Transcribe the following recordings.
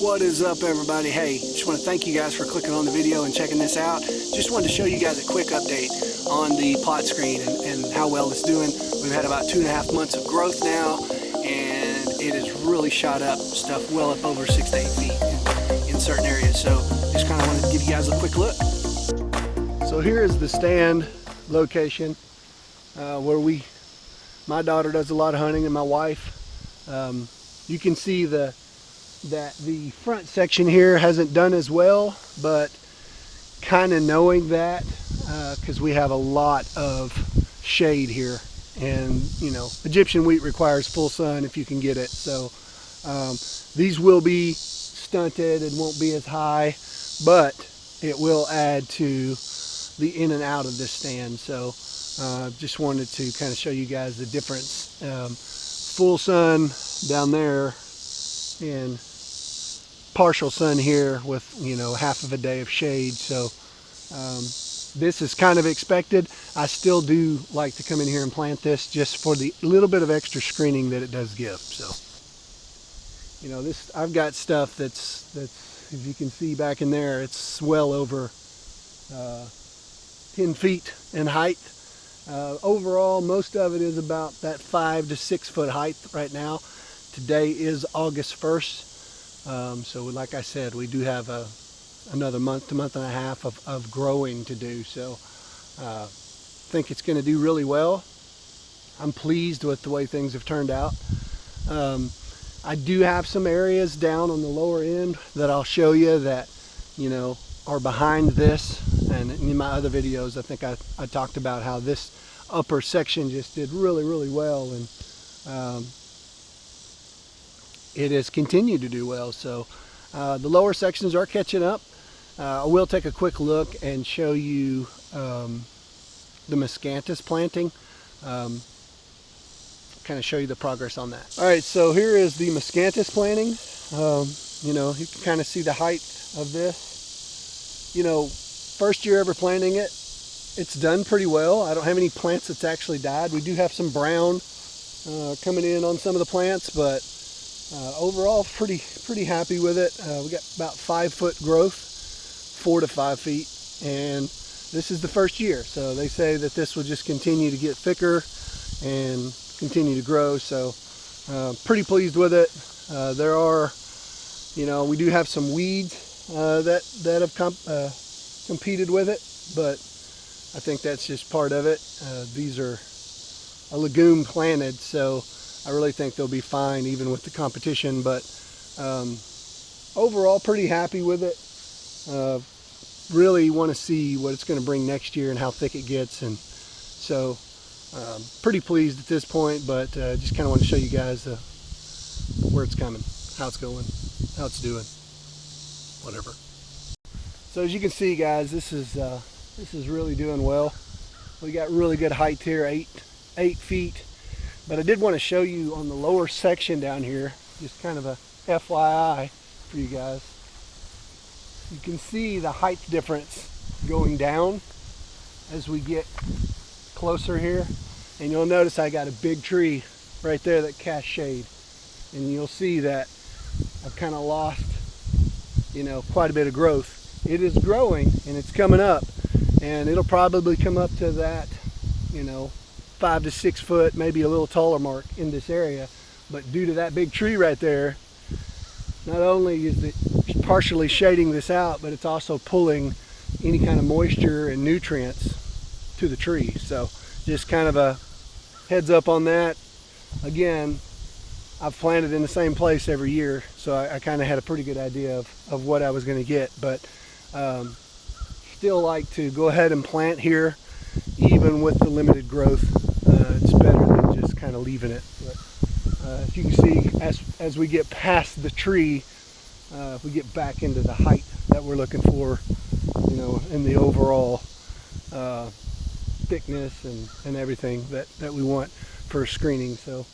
What is up, everybody? Hey, just want to thank you guys for clicking on the video and checking this out. Just wanted to show you guys a quick update on the plot screen and how well it's doing. We've had about 2.5 months of growth now, and it has really shot up, stuff well up over 6 to 8 feet in certain areas. So just kind of wanted to give you guys a quick look. So here is the stand location where my daughter does a lot of hunting, and my wife. You can see that the front section here hasn't done as well, but kind of knowing that because we have a lot of shade here, and you know, Egyptian wheat requires full sun if you can get it. So these will be stunted and won't be as high, but it will add to the in and out of this stand. So just wanted to kind of show you guys the difference. Full sun down there and partial sun here with, you know, half of a day of shade. So this is kind of expected. I still do like to come in here and plant this just for the little bit of extra screening that it does give. So, you know, this, I've got stuff that's as you can see back in there, it's well over 10 feet in height. Overall, most of it is about that 5 to 6 foot height right now. Today is August 1st. So like I said, we do have another month to month and a half of growing to do. So I think it's going to do really well. I'm pleased with the way things have turned out. I do have some areas down on the lower end that I'll show you that, you know, are behind this. And in my other videos, I think I talked about how this upper section just did really, really well. And it has continued to do well. So the lower sections are catching up. I will take a quick look and show you the Miscanthus planting. Kind of show you the progress on that. All right, so here is the Miscanthus planting. You know, you can kind of see the height of this. You know, first year ever planting it, it's done pretty well. I don't have any plants that's actually died. We do have some brown coming in on some of the plants, but overall pretty happy with it. We got about 5 foot growth, 4 to 5 feet, and this is the first year. So they say that this will just continue to get thicker and continue to grow. So pretty pleased with it. There are, you know, we do have some weeds that have competed with it, but I think that's just part of it. These are a legume planted, so I really think they'll be fine even with the competition. But overall, pretty happy with it. Really want to see what it's going to bring next year and how thick it gets. And so pretty pleased at this point, but just kind of want to show you guys where it's coming, how it's going, how it's doing, whatever. So as you can see, guys, this is really doing well. We got really good height here, 8 feet. But I did want to show you on the lower section down here, just kind of a FYI for you guys. You can see the height difference going down as we get closer here. And you'll notice I got a big tree right there that casts shade. And you'll see that I've kind of lost, you know, quite a bit of growth. It is growing and it's coming up, and it'll probably come up to that, you know, 5 to 6 foot, maybe a little taller mark in this area. But due to that big tree right there, not only is it partially shading this out, but it's also pulling any kind of moisture and nutrients to the tree. So just kind of a heads up on that. Again, I've planted in the same place every year, so I kind of had a pretty good idea of what I was going to get. But still like to go ahead and plant here even with the limited growth. It's better than just kind of leaving it. But as you can see, as we get past the tree, we get back into the height that we're looking for, you know, in the overall thickness and everything that we want for screening. So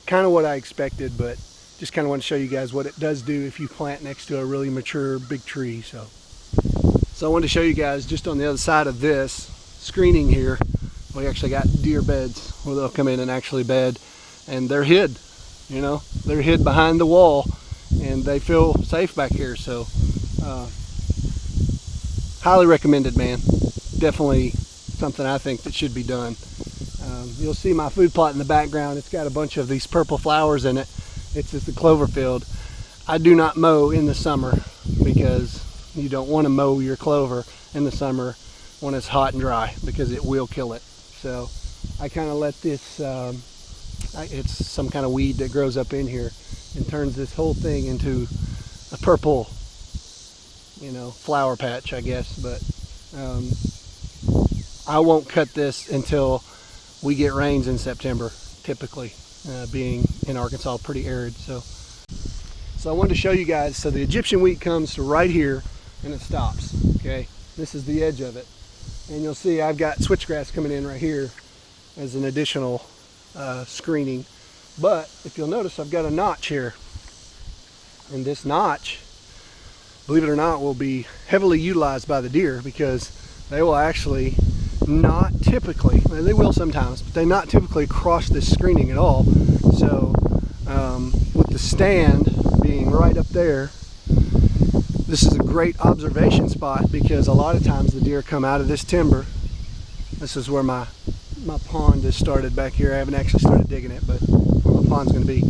kind of what I expected, but just kind of want to show you guys what it does do if you plant next to a really mature big tree. So I wanted to show you guys just on the other side of this screening here, we actually got deer beds where they'll come in and actually bed, and they're hid. You know, they're hid behind the wall and they feel safe back here. So highly recommended, man. Definitely something I think that should be done. You'll see my food plot in the background. It's got a bunch of these purple flowers in it. It's just the clover field. I do not mow in the summer because you don't want to mow your clover in the summer when it's hot and dry, because it will kill it. So I kind of let this, it's some kind of weed that grows up in here and turns this whole thing into a purple, you know, flower patch, I guess. But I won't cut this until we get rains in September, typically, being in Arkansas pretty arid. So I wanted to show you guys. So the Egyptian wheat comes to right here and it stops. Okay, this is the edge of it, and you'll see I've got switchgrass coming in right here as an additional screening. But if you'll notice, I've got a notch here, and this notch, believe it or not, will be heavily utilized by the deer, because they will actually not typically, they will sometimes, but they not typically cross this screening at all. So with the stand being right up there, this is a great observation spot, because a lot of times the deer come out of this timber. This is where my pond is started back here. I haven't actually started digging it, but where my pond's going to be.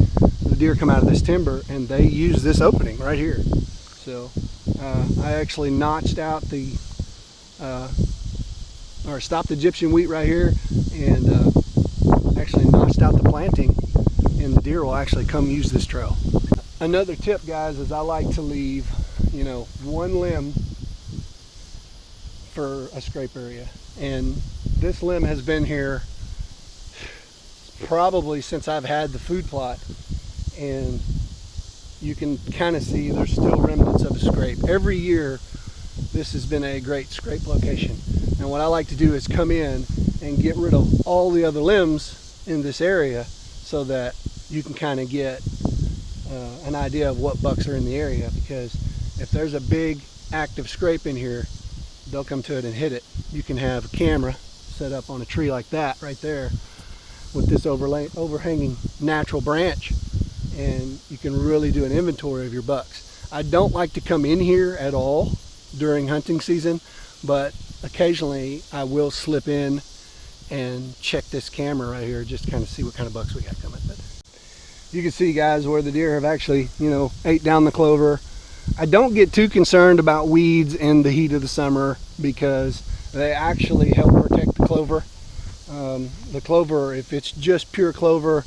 The deer come out of this timber and they use this opening right here. So I actually notched out the or stopped the Egyptian wheat right here, and actually notched out the planting, and the deer will actually come use this trail. Another tip, guys, is I like to leave, you know, one limb for a scrape area, and this limb has been here probably since I've had the food plot, and you can kind of see there's still remnants of a scrape. Every year this has been a great scrape location, and what I like to do is come in and get rid of all the other limbs in this area so that you can kind of get an idea of what bucks are in the area, because if there's a big active scrape in here, they'll come to it and hit it. You can have a camera set up on a tree like that right there with this overhanging natural branch, and you can really do an inventory of your bucks. I don't like to come in here at all during hunting season, but occasionally I will slip in and check this camera right here just to kind of see what kind of bucks we got coming. But you can see, guys, where the deer have actually, you know, ate down the clover. I don't get too concerned about weeds in the heat of the summer, because they actually help protect the clover. The clover, if it's just pure clover,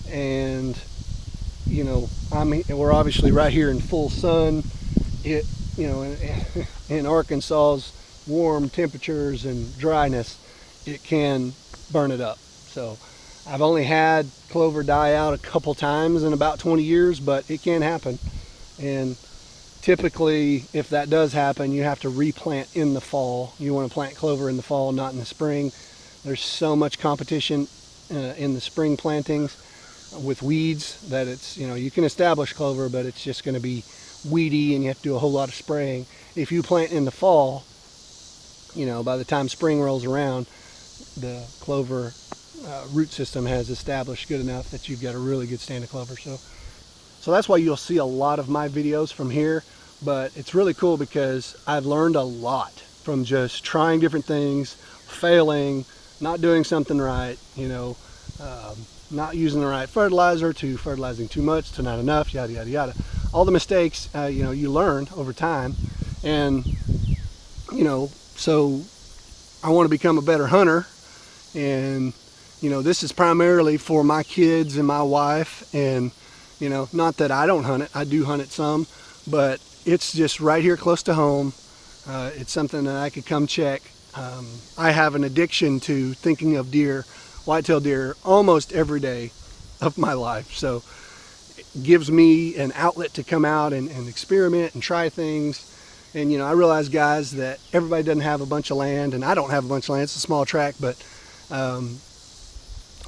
and you know, we're obviously right here in full sun. It, you know, in Arkansas's warm temperatures and dryness, it can burn it up. So I've only had clover die out a couple times in about 20 years, but it can happen. And typically, if that does happen, you have to replant in the fall. You want to plant clover in the fall, not in the spring. There's so much competition in the spring plantings with weeds that it's, you know, you can establish clover, but it's just going to be weedy and you have to do a whole lot of spraying. If you plant in the fall, you know, by the time spring rolls around, the clover root system has established good enough that you've got a really good stand of clover. So that's why you'll see a lot of my videos from here. But it's really cool because I've learned a lot from just trying different things, failing, not doing something right, you know, not using the right fertilizer, to fertilizing too much, to not enough, yada yada yada. All the mistakes, you know, you learn over time. And you know, so I want to become a better hunter, and you know, this is primarily for my kids and my wife. And you know, not that I don't hunt it, I do hunt it some, but it's just right here close to home. It's something that I could come check. I have an addiction to thinking of deer, whitetail deer, almost every day of my life. So it gives me an outlet to come out and experiment and try things. And you know, I realize, guys, that everybody doesn't have a bunch of land, and I don't have a bunch of land. It's a small tract, but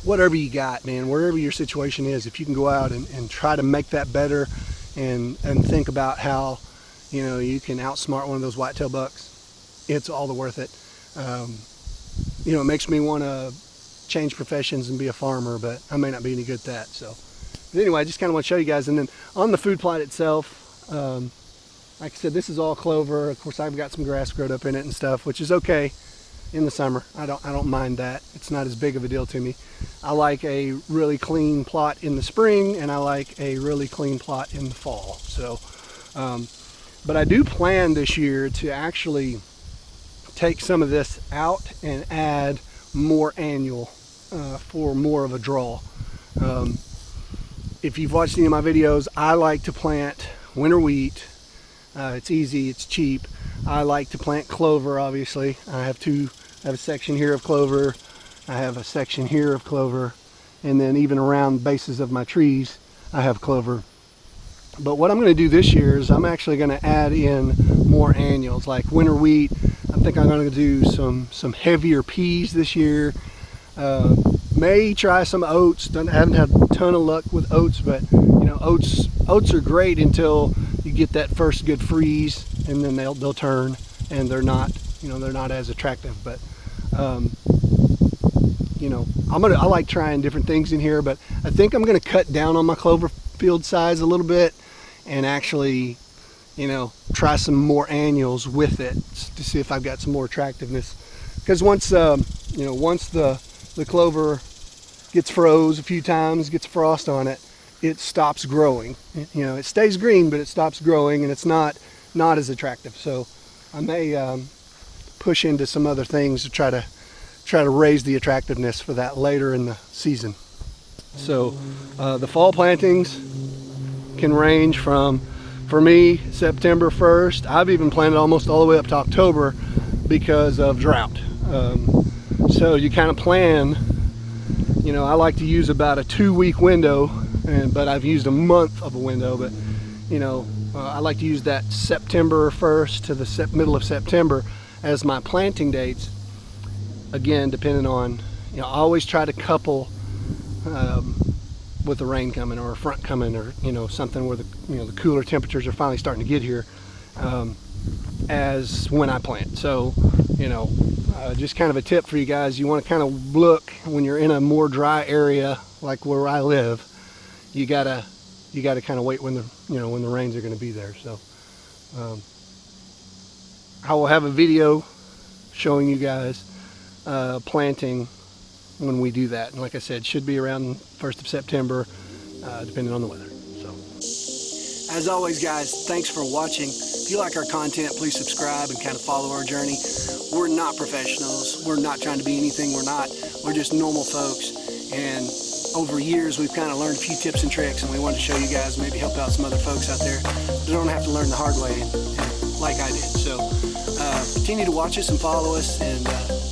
whatever you got, man, wherever your situation is, if you can go out and try to make that better, and think about how, you know, you can outsmart one of those whitetail bucks, it's all the worth it. You know, it makes me want to change professions and be a farmer, but I may not be any good at that. So But anyway, I just kind of want to show you guys. And then on the food plot itself, like I said, this is all clover. Of course, I've got some grass growed up in it and stuff, which is okay in the summer. I don't mind that. It's not as big of a deal to me. I like a really clean plot in the spring, and I like a really clean plot in the fall. So, but I do plan this year to actually take some of this out and add more annual for more of a draw. If you've watched any of my videos, I like to plant winter wheat. It's easy, it's cheap. I like to plant clover, obviously. I have a section here of clover. I have a section here of clover. And then even around bases of my trees, I have clover. But what I'm going to do this year is I'm actually going to add in more annuals, like winter wheat. I think I'm going to do some heavier peas this year. May try some oats. I haven't had a ton of luck with oats, but you know, oats are great until you get that first good freeze, and then they'll turn, and they're not, you know, they're not as attractive. But you know, I like trying different things in here, but I think I'm going to cut down on my clover field size a little bit and actually, you know, try some more annuals with it to see if I've got some more attractiveness. Because once you know, once the clover gets froze a few times, gets frost on it, it stops growing. You know, it stays green, but it stops growing, and it's not as attractive. So I may push into some other things to try to raise the attractiveness for that later in the season. So the fall plantings can range from, for me, September 1st. I've even planted almost all the way up to October because of drought. So you kind of plan, you know, I like to use about a 2-week window, but I've used a month of a window. But you know, I like to use that September 1st to the middle of September as my planting dates. Again, depending on, you know, I always try to couple with the rain coming or a front coming, or you know, something where the, you know, the cooler temperatures are finally starting to get here, as when I plant. So you know, just kind of a tip for you guys, you want to kind of look when you're in a more dry area like where I live. You gotta kind of wait when the, you know, when the rains are going to be there. So I will have a video showing you guys planting when we do that, and like I said, should be around 1st of September, depending on the weather. So as always, guys, thanks for watching. If you like our content, please subscribe and kind of follow our journey. We're not professionals. We're not trying to be anything we're not. We're just normal folks, and over years we've kind of learned a few tips and tricks, and we wanted to show you guys, maybe help out some other folks out there that don't have to learn the hard way like I did. So continue to watch us and follow us, and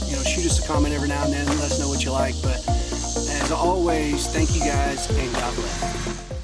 you know, shoot us a comment every now and then, let us know what you like. But as always, thank you guys, and God bless.